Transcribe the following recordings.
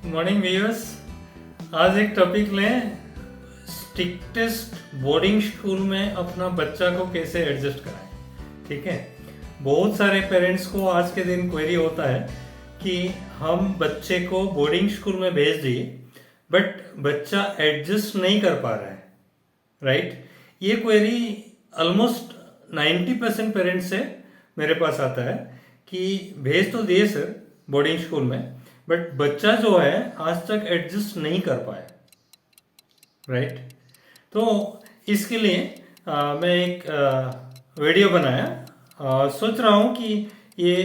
Morning viewers. आज एक topic लें, स्ट्रिक्टेस्ट बोर्डिंग स्कूल में अपना बच्चा को कैसे एडजस्ट कराएं। ठीक है, बहुत सारे पेरेंट्स को आज के दिन क्वेरी होता है कि हम बच्चे को बोर्डिंग स्कूल में भेज दिए बट बच्चा एडजस्ट नहीं कर पा रहा है, राइट। ये क्वेरी ऑलमोस्ट 90% पेरेंट्स से मेरे पास आता है कि भेज तो दिए सर बोर्डिंग स्कूल में बट बच्चा जो है आज तक एडजस्ट नहीं कर पाया, राइट। तो इसके लिए मैं एक वीडियो बनाया। सोच रहा हूँ कि ये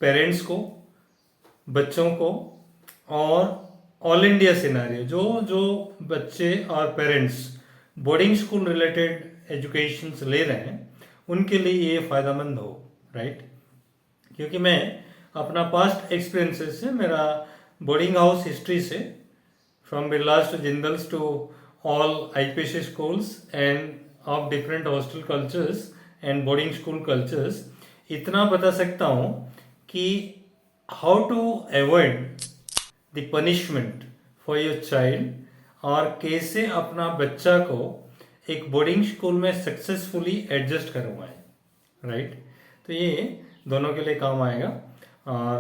पेरेंट्स को, बच्चों को और ऑल इंडिया सिनारियो जो जो बच्चे और parents boarding school related education ले रहे हैं उनके लिए ये फ़ायदेमंद हो, राइट। क्योंकि मैं अपना पास्ट एक्सपीरियंसेस से, मेरा बोर्डिंग हाउस हिस्ट्री से, from Birlas to Jindals to all IPSC schools and of different hostel cultures and boarding school cultures, इतना बता सकता हूँ कि how to avoid the punishment for your child और कैसे अपना बच्चा को एक बोर्डिंग स्कूल में सक्सेसफुली एडजस्ट करवाएं, राइट। तो ये दोनों के लिए काम आएगा। और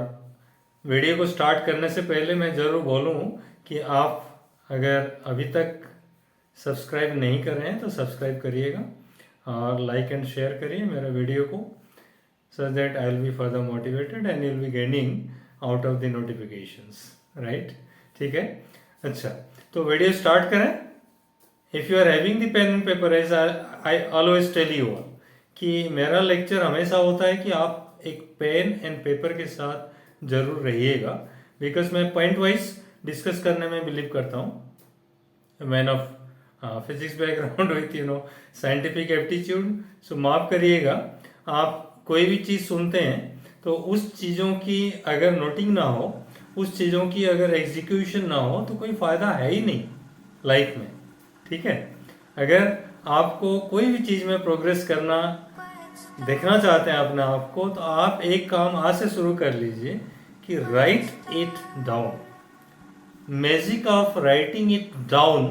वीडियो को स्टार्ट करने से पहले मैं ज़रूर बोलूँ कि आप अगर अभी तक सब्सक्राइब नहीं कर रहे हैं तो सब्सक्राइब करिएगा और लाइक एंड शेयर करिए मेरे वीडियो को, so that I will be further motivated and you will be gaining out of the notifications, right? ठीक है, अच्छा तो वीडियो स्टार्ट करें। If you are having the pen and paper, as I always tell you कि मेरा lecture हमेशा होता है कि आप एक पेन एंड पेपर के साथ जरूर रहिएगा, बिकॉज मैं पॉइंट वाइज डिस्कस करने में बिलीव करता हूँ। Man of physics background with scientific aptitude, so माफ करिएगा, आप कोई भी चीज़ सुनते हैं तो उस चीज़ों की अगर नोटिंग ना हो, उस चीज़ों की अगर एग्जीक्यूशन ना हो तो कोई फ़ायदा है ही नहीं लाइफ में, ठीक है। अगर आपको कोई भी चीज़ में प्रोग्रेस करना, देखना चाहते हैं अपने आप को, तो आप एक काम आज से शुरू कर लीजिए कि right it down. Magic of writing it down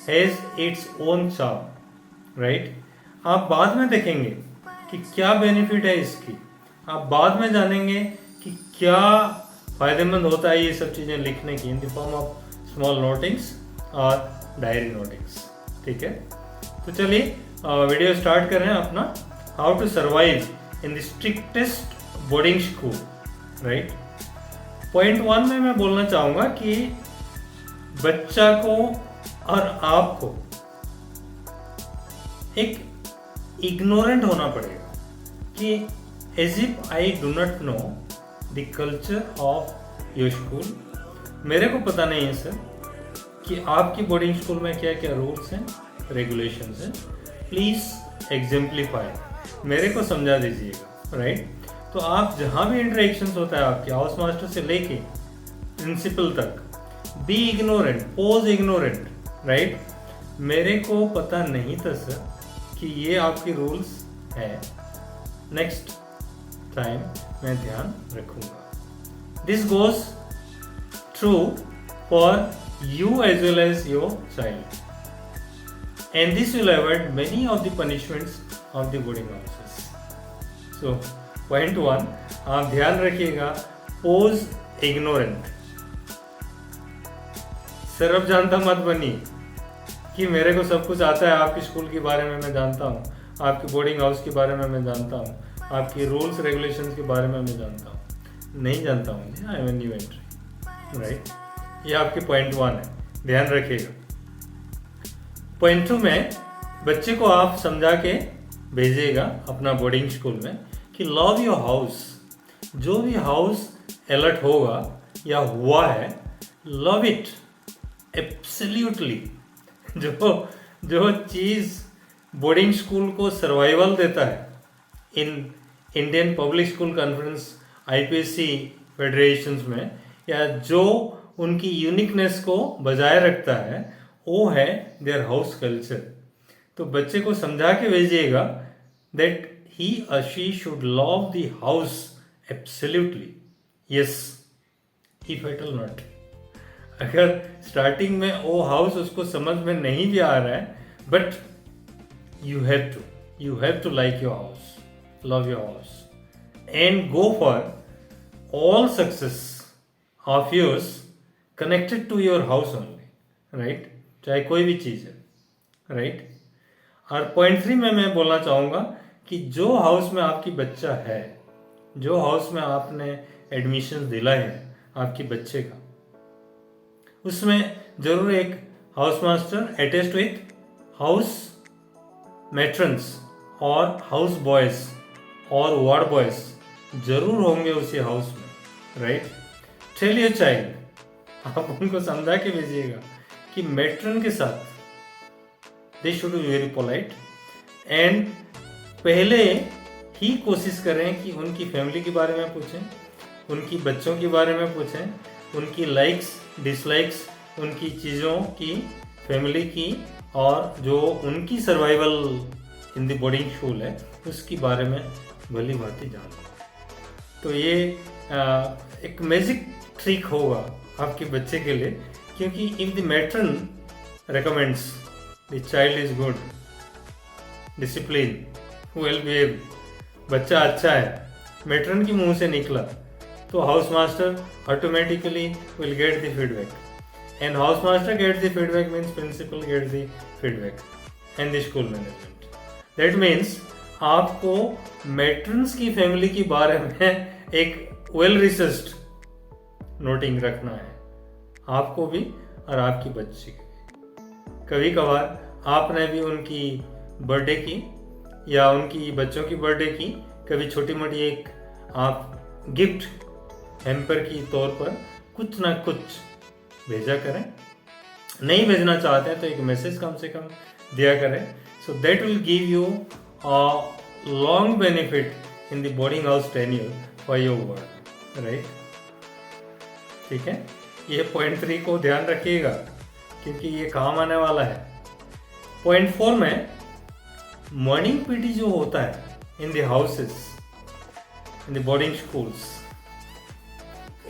has its own charm, right. आप बाद में देखेंगे कि क्या बेनिफिट है इसकी, आप बाद में जानेंगे कि क्या फायदेमंद होता है ये सब चीज़ें लिखने की in the form of small notings और डायरी नोटिंग्स, ठीक है। तो चलिए वीडियो स्टार्ट करें अपना, how to survive in the strictest boarding school, right. Point 1 में मैं बोलना चाहूँगा कि बच्चा को और आपको एक इग्नोरेंट होना पड़ेगा कि as if I do not know the culture of your school. मेरे को पता नहीं है सर कि आपकी बोर्डिंग स्कूल में क्या क्या रूल्स हैं, रेगुलेशंस हैं, प्लीज़ एग्जेम्पलीफाई, मेरे को समझा दीजिएगा, राइट। तो आप जहाँ भी इंटरेक्शंस होता है आपके हाउस मास्टर से लेके प्रिंसिपल तक, be ignorant, pose ignorant, right. मेरे को पता नहीं था सर कि ये आपकी रूल्स है, नेक्स्ट टाइम मैं ध्यान रखूंगा। This goes true for you as well as your child and this will avoid many of the punishments of the boarding houses. So point 1, आप ध्यान रखिएगा, पोज इग्नोरेंट। सर अब जानता मत बनिए कि मेरे को सब कुछ आता है, आपकी स्कूल के बारे में मैं जानता हूँ, आपकी बोर्डिंग हाउस के बारे में मैं जानता हूँ, आपकी रूल्स रेगुलेशंस के बारे में मैं जानता हूँ। नहीं जानता हूँ जी, I am new entry, right. ये आपकी पॉइंट 1 है, ध्यान रखिएगा। पॉइंट 2 में बच्चे को आप समझा के भेजिएगा अपना बोर्डिंग स्कूल में कि लव योर हाउस। जो भी हाउस अलर्ट होगा या हुआ है, लव इट एब्सोल्युटली। जो चीज़ बोर्डिंग स्कूल को सर्वाइवल देता है in Indian public school conference IPSC federations में, या जो उनकी यूनिकनेस को बजाय रखता है, वो है देयर हाउस कल्चर। तो बच्चे को समझा के भेजिएगा that he or she should love the house absolutely, yes, if at all not, अगर स्टार्टिंग में वो हाउस उसको समझ में नहीं भी आ रहा है, but you have to like your house, love your house, and go for all success of yours connected to your house only, right? चाहे कोई भी चीज़ है, right? और पॉइंट 3 में मैं बोलना चाहूँगा कि जो हाउस में आपकी बच्चा है, जो हाउस में आपने एडमिशन दिला है आपकी बच्चे का, उसमें जरूर एक house master attached with house matrons और हाउस बॉयज और वार्ड बॉयज जरूर होंगे उसी हाउस में, राइट? टेल योर चाइल्ड, आप उनको समझा के भेजिएगा कि मैट्रन के साथ they should be very polite, and पहले ही कोशिश करें कि उनकी फैमिली के बारे में पूछें, उनकी बच्चों के बारे में पूछें, उनकी लाइक्स डिसलाइक्स, उनकी चीज़ों की, फैमिली की, और जो उनकी survival in the boarding school है उसके बारे में भली भांति जान। तो ये एक मैजिक ट्रिक होगा आपके बच्चे के लिए, क्योंकि if the matron recommends the child is good, discipline, well behave, बच्चा अच्छा है, मैट्रन के मुंह से निकला, तो house master automatically will get the feedback, and house master gets the feedback means principal gets the feedback and the school management. That means आपको मैट्रन्स की फैमिली के बारे में एक वेल रिसर्च्ड नोटिंग रखना है, आपको भी और आपकी बच्ची की भी। कभी कभार आपने भी उनकी बर्थडे की या उनकी बच्चों की बर्थडे की कभी छोटी मोटी एक आप गिफ्ट हैम्पर की तौर पर कुछ ना कुछ भेजा करें। नहीं भेजना चाहते हैं तो एक मैसेज कम से कम दिया करें, so that will give you a long benefit in the boarding house tenure for your work, right? ठीक है, ये पॉइंट 3 को ध्यान रखिएगा क्योंकि ये काम आने वाला है। पॉइंट 4 में मॉर्निंग पीटी जो होता है in the houses, in the boarding schools,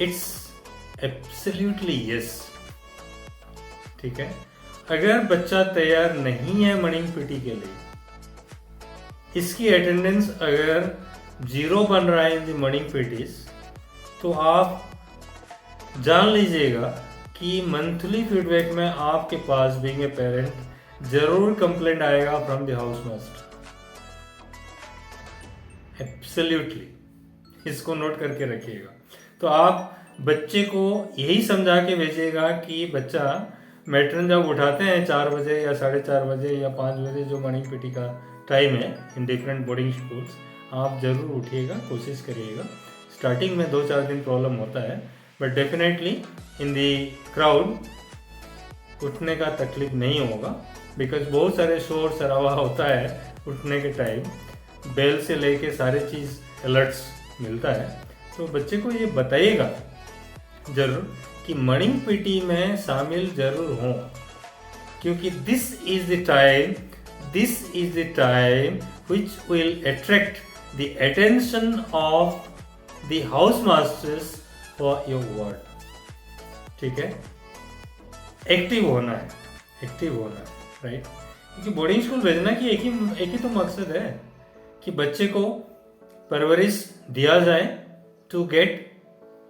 it's absolutely yes. ठीक है, अगर बच्चा तैयार नहीं है मॉर्निंग पीटी के लिए, इसकी अटेंडेंस अगर 0 बन रहा है इन द मॉर्निंग पीटीज, तो आप जान लीजिएगा कि मंथली फीडबैक में आपके पास बीइंग ए पेरेंट जरूर कंप्लेंट आएगा from the house master. Absolutely, इसको नोट करके रखिएगा। तो आप बच्चे को यही समझा के भेजिएगा कि बच्चा मैट्रन जब उठाते हैं 4 बजे या 4:30 बजे या 5 बजे जो मॉर्निंग पीटी का टाइम है इन डिफरेंट बोर्डिंग स्कूल्स, आप जरूर उठिएगा, कोशिश करिएगा। स्टार्टिंग में 2-4 दिन प्रॉब्लम होता है, but definitely in the crowd उठने का तकलीफ नहीं होगा, बिकॉज बहुत सारे शोर शराबा होता है उठने के टाइम, बेल से लेके सारे चीज़ अलर्ट्स मिलता है। तो बच्चे को ये बताइएगा जरूर कि मॉर्निंग पीटी में शामिल जरूर हों, क्योंकि this is the time which will attract the attention of the house masters for your work। ठीक है, एक्टिव होना है, राइट? क्योंकि बोर्डिंग स्कूल भेजना की एक ही तो मकसद है कि बच्चे को परवरिश दिया जाए to get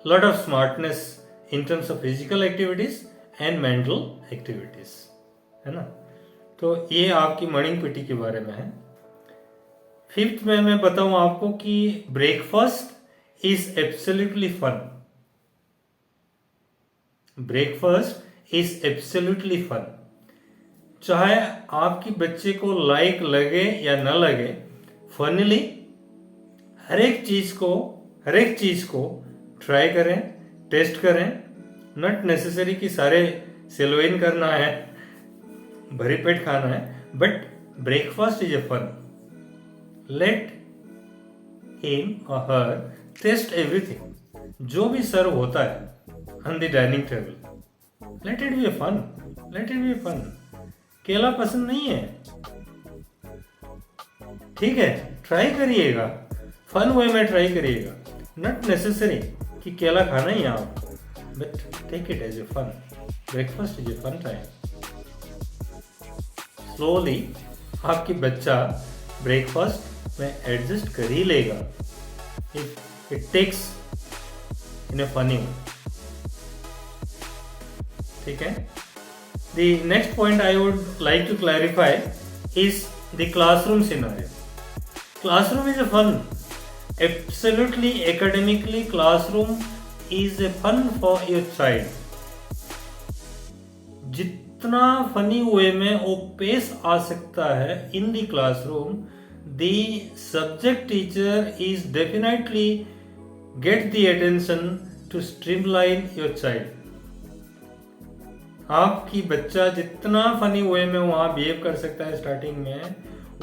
lot of smartness in terms of physical activities and mental activities, है ना? तो ये आपकी मॉर्निंग पीटी के बारे में है। 5th में मैं बताऊं आपको कि breakfast is absolutely fun. Breakfast is absolutely fun. चाहे आपकी बच्चे को लाइक लगे या न लगे, फनली हर एक चीज को ट्राई करें, टेस्ट करें। नॉट नेसेसरी कि सारे सेलोइन करना है, भरी पेट खाना है, but breakfast is a fun. Let him or her taste everything, जो भी सर्व होता है on the dining table. Let it be a fun. केला पसंद नहीं है, ठीक है, ट्राई करिएगा, फन वे में ट्राई करिएगा। नॉट नेसेसरी कि केला खाना ही है आप, but take it as a fun. Breakfast is a fun time. Slowly आपकी बच्चा ब्रेकफास्ट में एडजस्ट कर ही लेगा if it takes in a funny way. ठीक है. The next point I would like to clarify is the classroom scenario. Classroom is a fun. Absolutely academically, classroom is a fun for your child. जितना funny way में वो पेश आ सकता है in the classroom, the subject teacher is definitely get the attention to streamline your child. आपकी बच्चा जितना फनी वे में वहाँ बिहेव कर सकता है स्टार्टिंग में,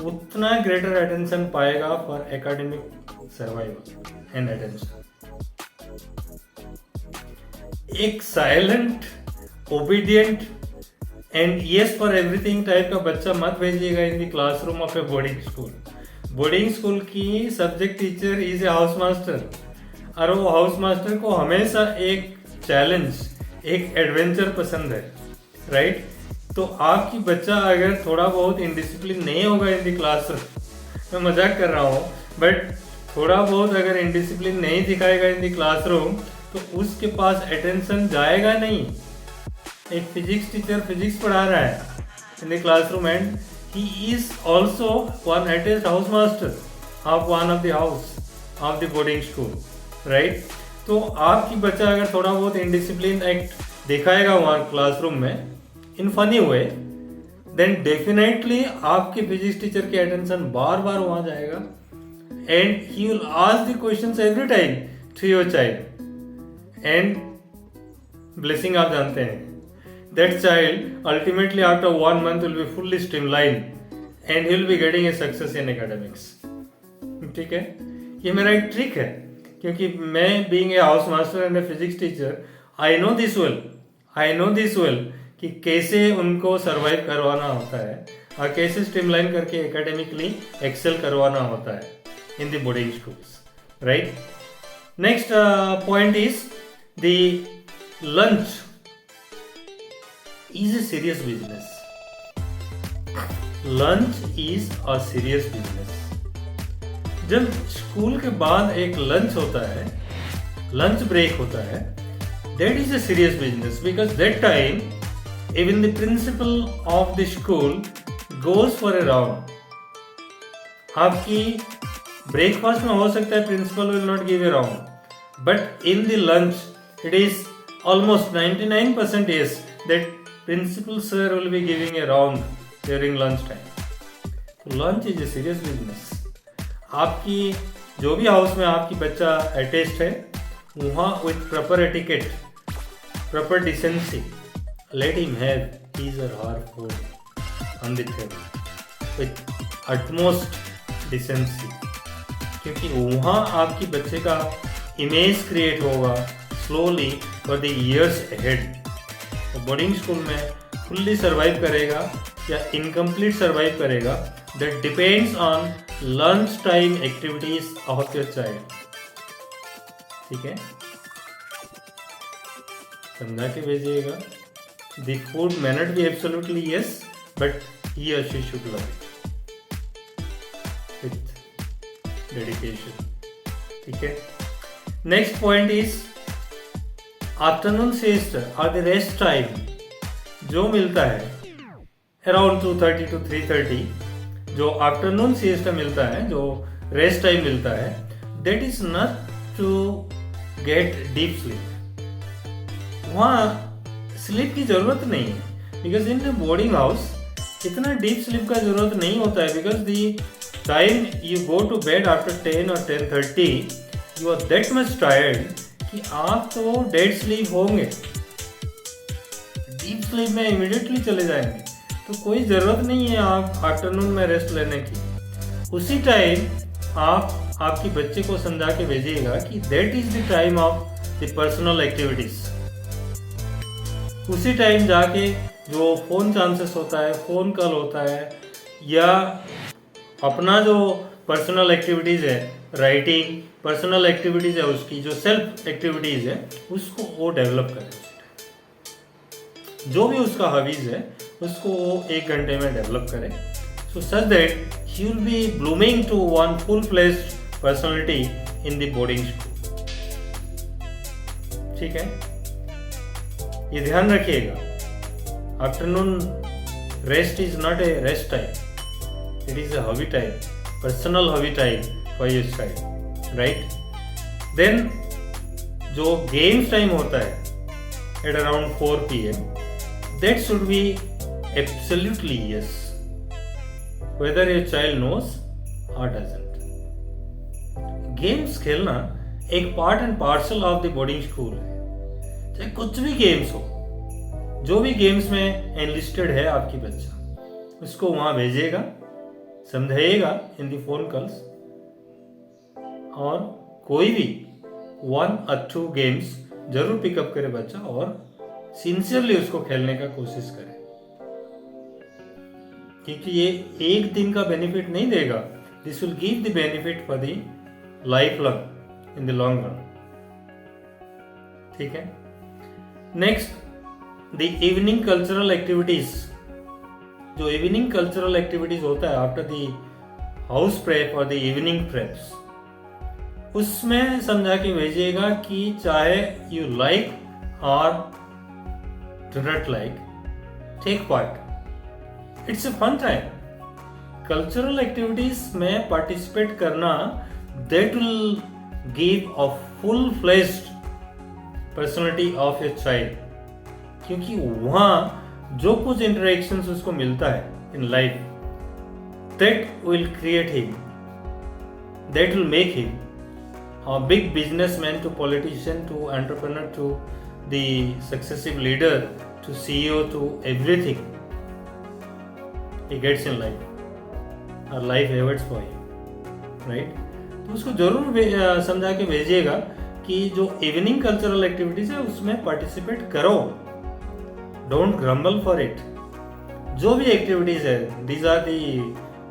उतना ग्रेटर अटेंशन पाएगा for academic survival and attention. एक silent, obedient and yes for everything type का बच्चा मत भेजिएगा in the classroom of a boarding school. Boarding school की subject teacher is a house master, और वो हाउस मास्टर को हमेशा एक चैलेंज, एक एडवेंचर पसंद है, राइट? तो आपकी बच्चा अगर थोड़ा बहुत इनडिसिप्लिन नहीं होगा इन द क्लासरूम, मैं मजाक कर रहा हूँ, बट थोड़ा बहुत अगर इनडिसिप्लिन नहीं दिखाएगा इन द क्लासरूम तो उसके पास अटेंशन जाएगा नहीं. एक फिजिक्स टीचर फिजिक्स पढ़ा रहा है in the classroom and he is also one attest house master of one of the house of the boarding school, right? तो आपकी बच्चा अगर थोड़ा बहुत इनडिसिप्लिन एक्ट दिखाएगा वहाँ क्लासरूम में in funny way, then definitely आपके फिजिक्स टीचर की अटेंशन बार बार वहाँ जाएगा and he will ask the questions every time to your child. And blessing आप जानते हैं, that child ultimately after 1 month will be fully streamlined and he will be getting a success in academics. ठीक है, ये मेरा एक trick है, क्योंकि मैं being a house master and a physics teacher, I know this well कि कैसे उनको सर्वाइव करवाना होता है और कैसे स्ट्रीमलाइन करके एकेडमिकली एक्सेल करवाना होता है in the boarding schools, right? Next point is the lunch is a serious business. Lunch is a serious business. जब स्कूल के बाद एक लंच होता है, लंच ब्रेक होता है, that is a serious business because that time even the principal of the school goes for a round. आपकी breakfast में हो सकता है principal will not give a round, but in the lunch it is almost 99% yes that principal sir will be giving a round during lunch time. Lunch is a serious business. आपकी जो भी house में आपकी बच्चा attached है, वहाँ with proper etiquette, proper decency, let him have his or her food on the table with utmost decency. क्योंकि वहाँ आपकी बच्चे का इमेज क्रिएट होगा slowly for the years ahead. Boarding school में फुल्ली सर्वाइव करेगा या इनकम्प्लीट सर्वाइव करेगा, that depends on lunch time activities of your child. ठीक है, समझा के भेजिएगा. The food may not be absolutely yes, but he or she should love it with dedication. ठीक है. Next point is afternoon siesta और the rest time जो मिलता है अराउंड 2:30 to 3:30, जो आफ्टरनून सिएस्टा मिलता है, जो रेस्ट टाइम मिलता है, that is not to get deep sleep. वहाँ स्लीप की जरूरत नहीं है बिकॉज इन बोर्डिंग हाउस इतना डीप स्लीप का जरूरत नहीं होता है because the time you go to bed after 10 or 10:30 you are that much tired कि आप तो डेड स्लीप होंगे, डीप स्लीप में इमीडिएटली चले जाएंगे, तो कोई ज़रूरत नहीं है आप आफ्टरनून में रेस्ट लेने की. उसी टाइम आप आपकी बच्चे को समझा के भेजिएगा कि that is the time of the personal activities. उसी टाइम जाके जो फ़ोन चांसेस होता है, फ़ोन कॉल होता है, या अपना जो पर्सनल एक्टिविटीज़ है राइटिंग, पर्सनल एक्टिविटीज है उसकी, जो सेल्फ एक्टिविटीज है उसको वो डेवलप करे। जो भी उसका हॉबीज है उसको वो 1 घंटे में डेवलप करे, so such that he will be blooming to one full fledged personality in the boarding school. ठीक है, ये ध्यान रखिएगा, afternoon rest is not a rest time, it is a hobby time, personal hobby time for your child, right? Then जो games time होता है at around 4 p.m. that should be absolutely yes, whether your child knows or doesn't. Games खेलना एक part and parcel of the boarding school है, चाहे कुछ भी games हो, जो भी games में enlisted है आपकी बच्चा, उसको वहाँ भेजिएगा, समझाइएगा इन दी फोन कॉल्स, और कोई भी 1 or 2 गेम्स जरूर पिकअप करे बच्चा और सिंसियरली उसको खेलने का कोशिश करे, क्योंकि ये एक दिन का बेनिफिट नहीं देगा, this will give the benefit for the life long, in the long run. ठीक है, next the evening cultural activities. जो इवनिंग कल्चरल एक्टिविटीज होता है आफ्टर दी हाउस प्रेप और द इवनिंग प्रेप्स, उसमें समझा के भेजिएगा कि चाहे you like or do not like, take part, it's a fun time. Cultural activities में पार्टिसिपेट करना that will give a full fledged personality of your child, क्योंकि वहां जो कुछ इंटरेक्शंस उसको मिलता है in life, that will create him, that will make him a big businessman to politician to entrepreneur to the successive leader to CEO to everything he gets in life, or life awaits for him, right? तो उसको जरूर समझा के भेजिएगा कि जो evening cultural activities है उसमें पार्टिसिपेट करो, डोंट ग्रम्बल फॉर इट। जो भी एक्टिविटीज है, these are the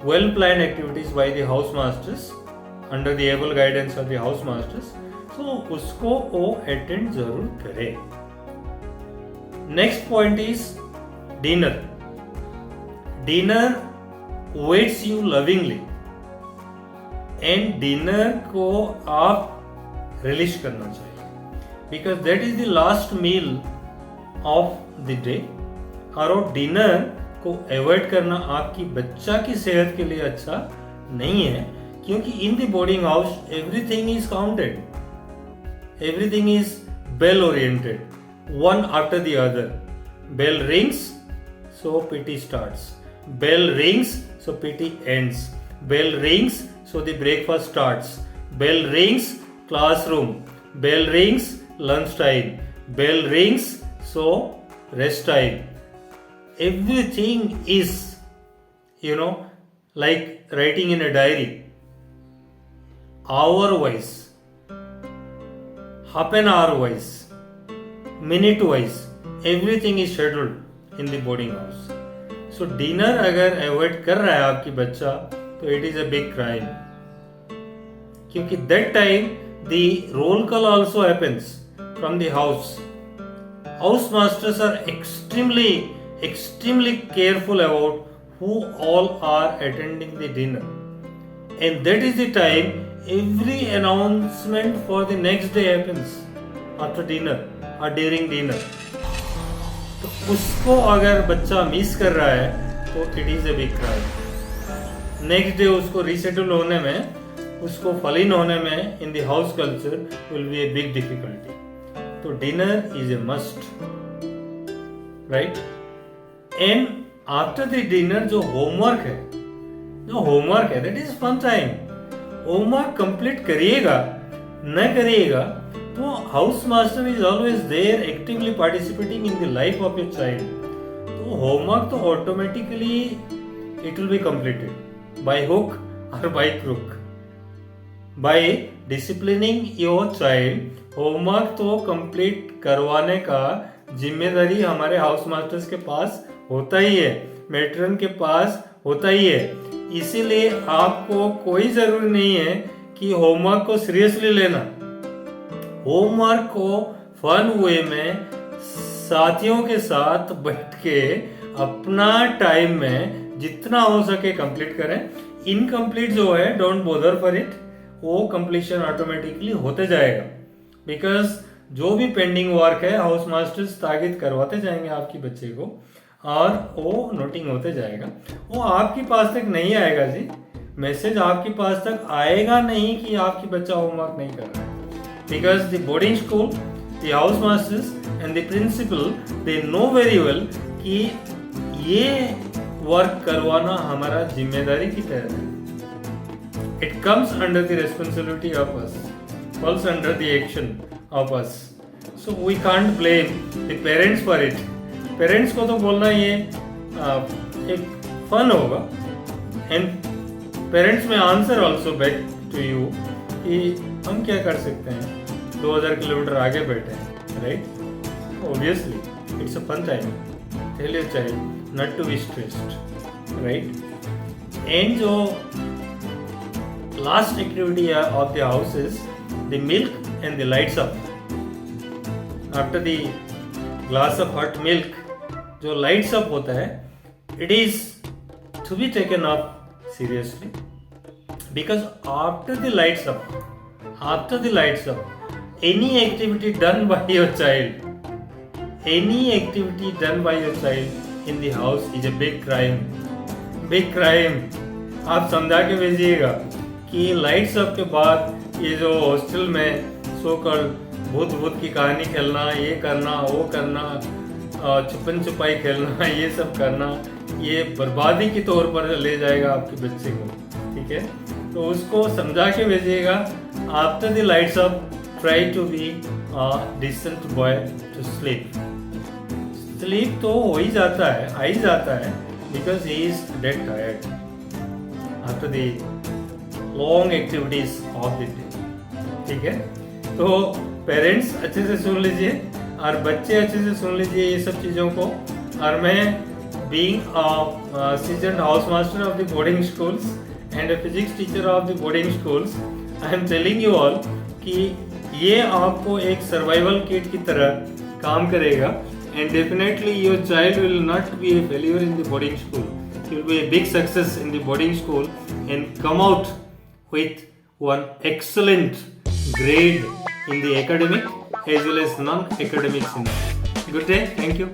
well planned activities by the house masters under the able guidance of the house masters, तो उसको वो अटेंड जरूर करे। Next point is dinner. Dinner waits you lovingly, and dinner को आप रिलीज करना चाहिए, because that is the last meal of the day. और डिनर को अवॉइड करना आपकी बच्चा की सेहत के लिए अच्छा नहीं है, क्योंकि in the boarding house everything is counted, everything is bell oriented, one after the other. Bell rings so PT starts, bell rings so PT ends, bell rings so the breakfast starts, bell rings classroom, bell rings lunch time, bell rings so rest time. Everything is, like writing in a diary, hour wise, half an hour wise, minute wise, everything is scheduled in the boarding house. So dinner अगर avoid कर रहा है आपकी बच्चा, तो it is a big crime, क्योंकि that time the roll call also happens from the house. House masters are extremely careful about who all are attending the dinner, and that is the time every announcement for the next day happens after dinner or during dinner. तो उसको अगर बच्चा miss कर रहा है तो it is a big crime. Next day उसको resettle होने में, उसको फॉलो होने में in the house culture will be a big difficulty. तो dinner is a must, right? And after the dinner जो होमवर्क है that is fun time. Homework complete करिएगा, न करिएगा तो house master is always there actively participating in the life of your child. तो homework तो automatically it will be completed by hook or by crook. By disciplining your child, homework तो complete करवाने का जिम्मेदारी हमारे हाउस मास्टर्स के पास होता ही है, मेट्रन के पास होता ही है। इसीलिए आपको कोई जरूरी नहीं है कि होमवर्क को सीरियसली लेना, होमवर्क को फन वे में साथियों के साथ बैठ के अपना टाइम में जितना हो सके कंप्लीट करें। इनकम्प्लीट जो है डोंट बोदर फॉर इट, वो कंप्लीशन ऑटोमेटिकली होते जाएगा। बिकॉज जो भी पेंडिंग वर्क है हाउस मास्टर्स ताकीद करवाते जाएंगे आपकी बच्चे को और वो नोटिंग होते जाएगा। वो आपके पास तक नहीं आएगा जी, मैसेज आपके पास तक आएगा नहीं कि आपकी बच्चा होमवर्क नहीं कर रहा है। Because the boarding school, the house masters and the principal they know very well कि ये वर्क करवाना हमारा जिम्मेदारी की तरह है। It comes under the responsibility of us, falls under the action of us, so we can't blame the parents for it. Parents को तो बोलना ये एक फन होगा, एंड पेरेंट्स में answer also back to you कि हम क्या कर सकते हैं, 2000 किलोमीटर आगे बैठे हैं, right? Obviously it's a fun time, tell your child not to be stressed, right? And जो last activity of the house is the milk and the lights up. After the glass of hot milk, जो lights up होता है, it is to be taken up seriously, because after the lights up, any activity done by your child, in the house is a big crime. आप समझा के भेजिएगा कि lights up के बाद ये जो हॉस्टल में सो कॉल्ड भूत की कहानी खेलना, ये करना, वो करना, छुपन छुपाई खेलना, ये सब करना, ये बर्बादी के तौर पर ले जाएगा आपके बच्चे को, ठीक है? तो उसको समझा के भेजिएगा। After the lights up, try to be decent boy to sleep तो हो ही जाता है, आ ही जाता है, because he is dead tired after the long activities of the day, ठीक है? तो पेरेंट्स अच्छे से सुन लीजिए और बच्चे अच्छे से सुन लीजिए ये सब चीज़ों को। और मैं being seasoned house master of the boarding schools and a physics teacher of the boarding schools, I am telling you all कि ये आपको एक सर्वाइवल किट की तरह काम करेगा, and definitely your child will not be A failure in the boarding school, he will be a big success in the boarding school and come out with one excellent grade in the academic as well as non-academic scenario. Good day. Thank you.